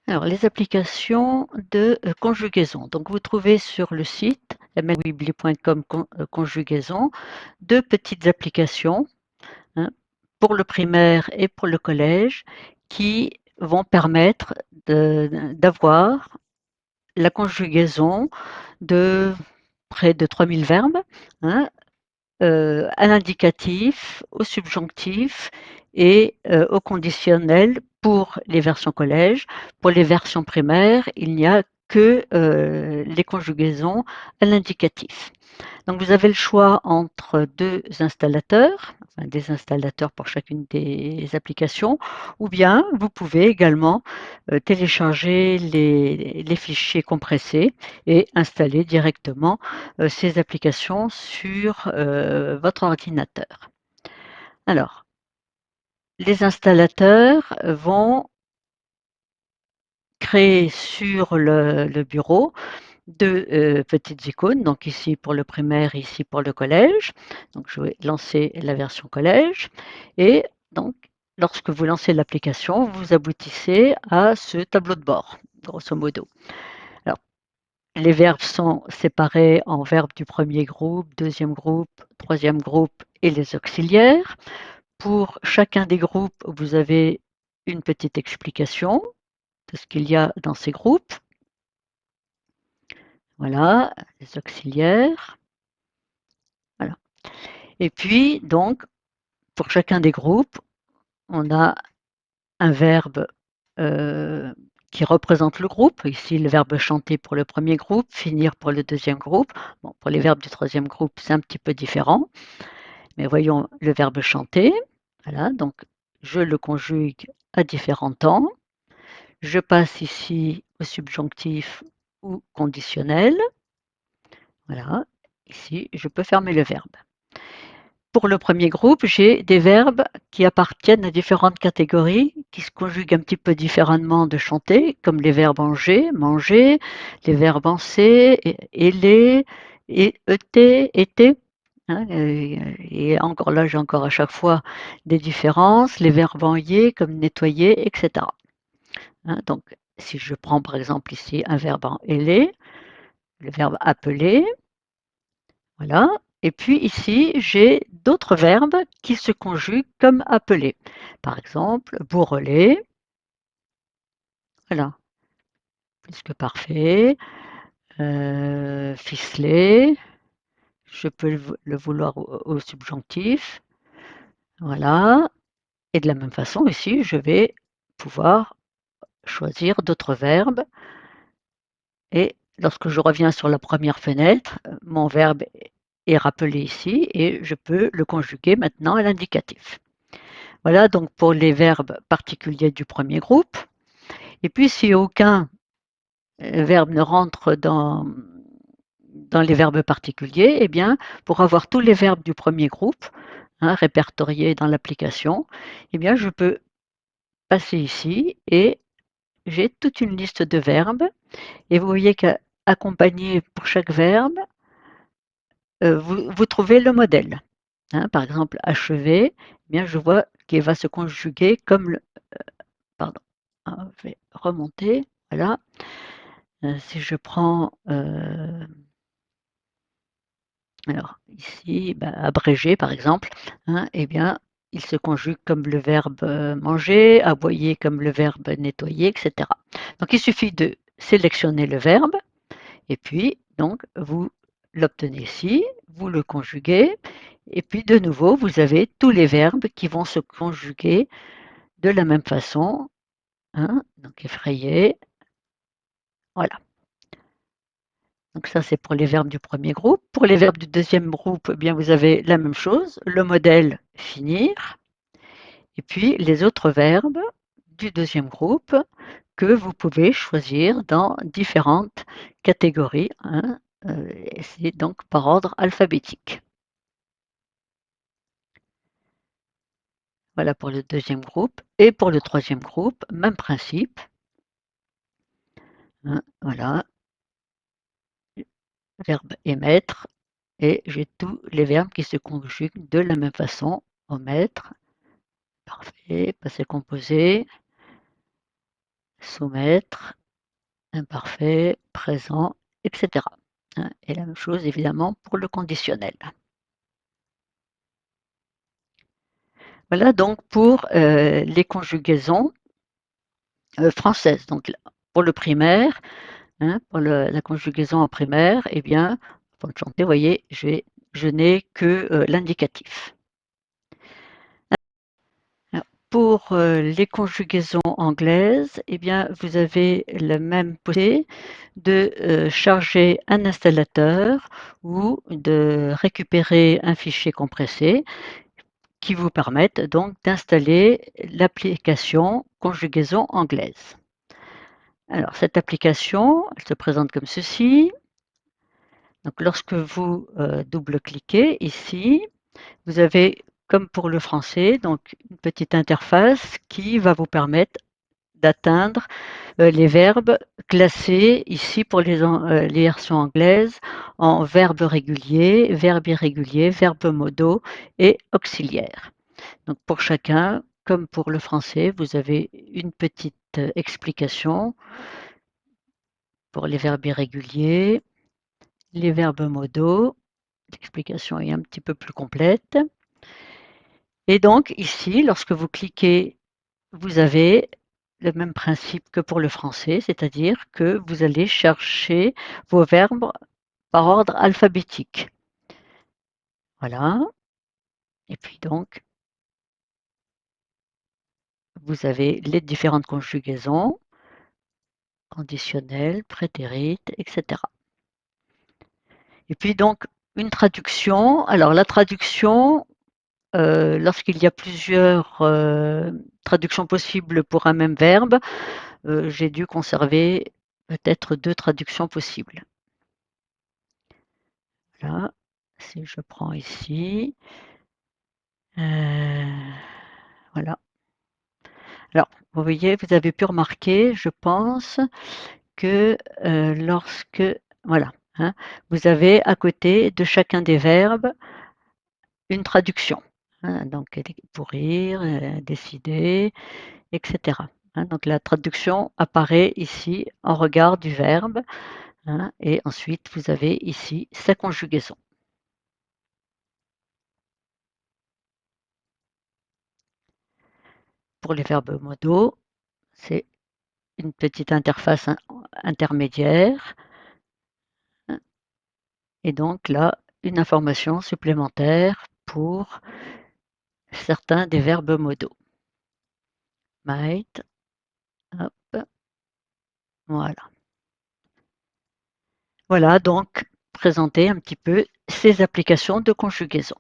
Alors, les applications de conjugaison. Donc, vous trouvez sur le site mlweebly.com conjugaison deux petites applications, hein, pour le primaire et pour le collège qui vont permettre d'avoir la conjugaison de près de 3000 verbes, hein, à l'indicatif, au subjonctif et au conditionnel pour les versions collège. Pour les versions primaires, il n'y a que les conjugaisons à l'indicatif. Donc vous avez le choix entre deux installateurs, enfin des installateurs pour chacune des applications, ou bien vous pouvez également télécharger les fichiers compressés et installer directement ces applications sur votre ordinateur. Alors, les installateurs vont créer sur le bureau deux petites icônes, donc ici pour le primaire, ici pour le collège. Donc je vais lancer la version collège et donc lorsque vous lancez l'application, vous aboutissez à ce tableau de bord, grosso modo. Alors, les verbes sont séparés en verbes du premier groupe, deuxième groupe, troisième groupe et les auxiliaires. Pour chacun des groupes, vous avez une petite explication de ce qu'il y a dans ces groupes. Voilà, les auxiliaires. Voilà. Et puis, donc, pour chacun des groupes, on a un verbe qui représente le groupe. Ici, le verbe chanter pour le premier groupe, finir pour le deuxième groupe. Bon, pour les verbes du troisième groupe, c'est un petit peu différent. Mais voyons le verbe chanter. Voilà, donc je le conjugue à différents temps. Je passe ici au subjonctif ou conditionnel. Voilà, ici, je peux fermer le verbe. Pour le premier groupe, j'ai des verbes qui appartiennent à différentes catégories, qui se conjuguent un petit peu différemment de chanter, comme les verbes en G, manger, les verbes en C, ailer, et été. Hein, et encore là, j'ai encore à chaque fois des différences, les verbes en yé, comme nettoyer, etc. Hein, donc, si je prends par exemple ici un verbe en ailer, le verbe appeler, voilà. Et puis ici, j'ai d'autres verbes qui se conjuguent comme appeler. Par exemple, bourreler, voilà, plus que parfait. Ficeler, je peux le vouloir au subjonctif, voilà. Et de la même façon, ici, je vais pouvoir choisir d'autres verbes. Et lorsque je reviens sur la première fenêtre, mon verbe est rappelé ici et je peux le conjuguer maintenant à l'indicatif. Voilà donc pour les verbes particuliers du premier groupe. Et puis si aucun verbe ne rentre dans les verbes particuliers, eh bien, pour avoir tous les verbes du premier groupe, hein, répertoriés dans l'application, eh bien, je peux passer ici et j'ai toute une liste de verbes. Et vous voyez qu'accompagné pour chaque verbe, vous trouvez le modèle. Hein. Par exemple, achever, eh bien, je vois qu'il va se conjuguer comme le, pardon, je vais remonter, voilà. Si je prends, alors ici, bah, abréger par exemple, hein, eh bien, il se conjugue comme le verbe manger, aboyer comme le verbe nettoyer, etc. Donc il suffit de sélectionner le verbe et puis donc vous l'obtenez ici, vous le conjuguez et puis de nouveau vous avez tous les verbes qui vont se conjuguer de la même façon, hein, donc effrayer, voilà. Donc ça, c'est pour les verbes du premier groupe. Pour les verbes du deuxième groupe, eh bien, vous avez la même chose, le modèle finir, et puis les autres verbes du deuxième groupe que vous pouvez choisir dans différentes catégories. Hein, c'est donc par ordre alphabétique. Voilà pour le deuxième groupe. Et pour le troisième groupe, même principe. Hein, voilà, verbe émettre. Et j'ai tous les verbes qui se conjuguent de la même façon. Omettre, parfait, passé composé, soumettre, imparfait, présent, etc. Hein. Et la même chose évidemment pour le conditionnel. Voilà donc pour les conjugaisons françaises. Donc pour le primaire, hein, pour la conjugaison en primaire, eh bien, pour le chanter, vous voyez, je n'ai que l'indicatif. Pour les conjugaisons anglaises, eh bien, vous avez la même possibilité de charger un installateur ou de récupérer un fichier compressé qui vous permettent donc d'installer l'application conjugaison anglaise. Alors, cette application, elle se présente comme ceci. Donc, lorsque vous double-cliquez ici, vous avez, comme pour le français, donc une petite interface qui va vous permettre d'atteindre les verbes classés ici pour les versions anglaises en verbes réguliers, verbes irréguliers, verbes modaux et auxiliaires. Donc pour chacun, comme pour le français, vous avez une petite explication pour les verbes irréguliers, les verbes modaux. L'explication est un petit peu plus complète. Et donc ici, lorsque vous cliquez, vous avez le même principe que pour le français, c'est-à-dire que vous allez chercher vos verbes par ordre alphabétique. Voilà. Et puis donc, vous avez les différentes conjugaisons, conditionnelles, prétérites, etc. Et puis donc, une traduction. Alors la traduction, lorsqu'il y a plusieurs traductions possibles pour un même verbe, j'ai dû conserver peut-être 2 traductions possibles. Là, si je prends ici, voilà. Alors, vous voyez, vous avez pu remarquer, je pense, que lorsque, voilà, hein, vous avez à côté de chacun des verbes une traduction. Hein, donc, pourrir, décider, etc. Hein, donc, la traduction apparaît ici en regard du verbe. Hein, et ensuite, vous avez ici sa conjugaison. Pour les verbes modaux, c'est une petite interface intermédiaire. Et donc là, une information supplémentaire pour certains des verbes modaux. Might, hop, voilà. Voilà donc présenter un petit peu ces applications de conjugaison.